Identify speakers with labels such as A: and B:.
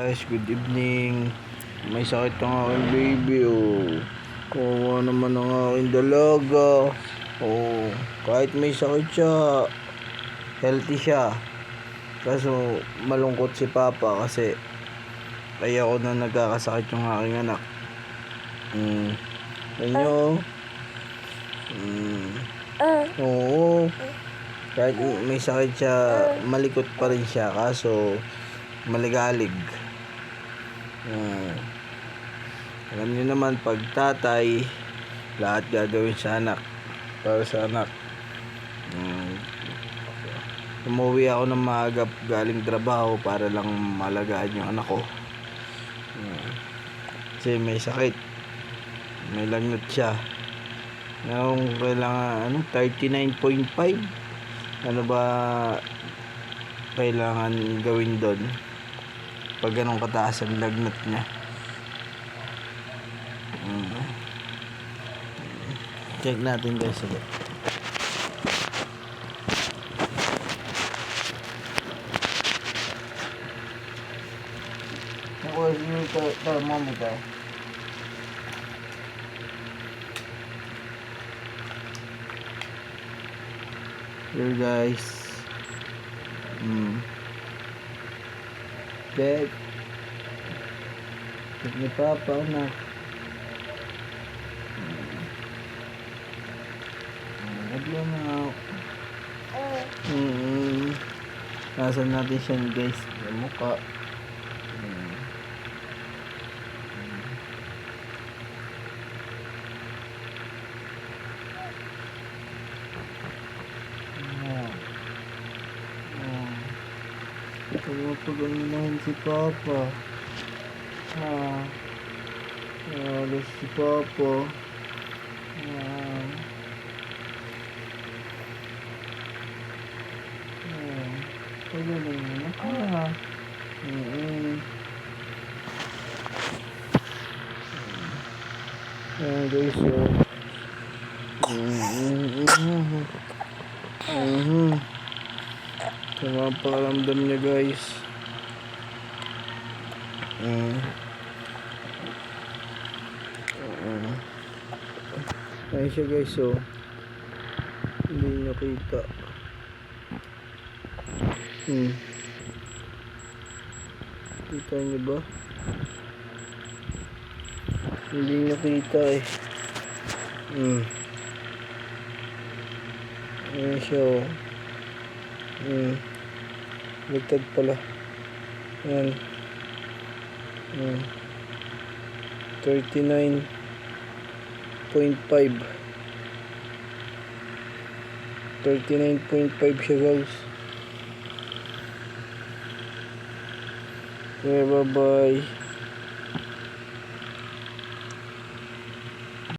A: guys, good evening. May sakit ang aking baby, oh. Kawawa naman ang aking dalaga. Oh, kahit may sakit siya, healthy siya. Kaso malungkot si Papa kasi kaya ako na nagkakasakit yung aking anak. Ano? Oo. Kahit may sakit siya, malikot pa rin siya. Kaso maligalig. Alam niyo naman, pag tatay, lahat gagawin sa anak, para sa anak. Umuwi ako ng maaga galing trabaho para lang malagaan yung anak ko. Kasi may sakit, may lagnat siya. Ngayon kailangan 39.5. Ano ba kailangan gawin doon pag ganun kataas ang lagnat niya? Check natin guys ulit. Ako yung thermometer. Here guys. Check. Check ni Papa na. Naglo na. Nasaan natin siya guys? Yung mukha. Pagpapaganinahin si Papa. Alas si Papa. Pagaling na. Guys, sama pakiramdam niya guys. Ayun siya guys, hindi niyo kita. Kita niyo ba? Hindi niyo kita eh. Ayun siya, ligtad pala. Ayan. 39.5. 39.5 siya guys. Okay, bye bye.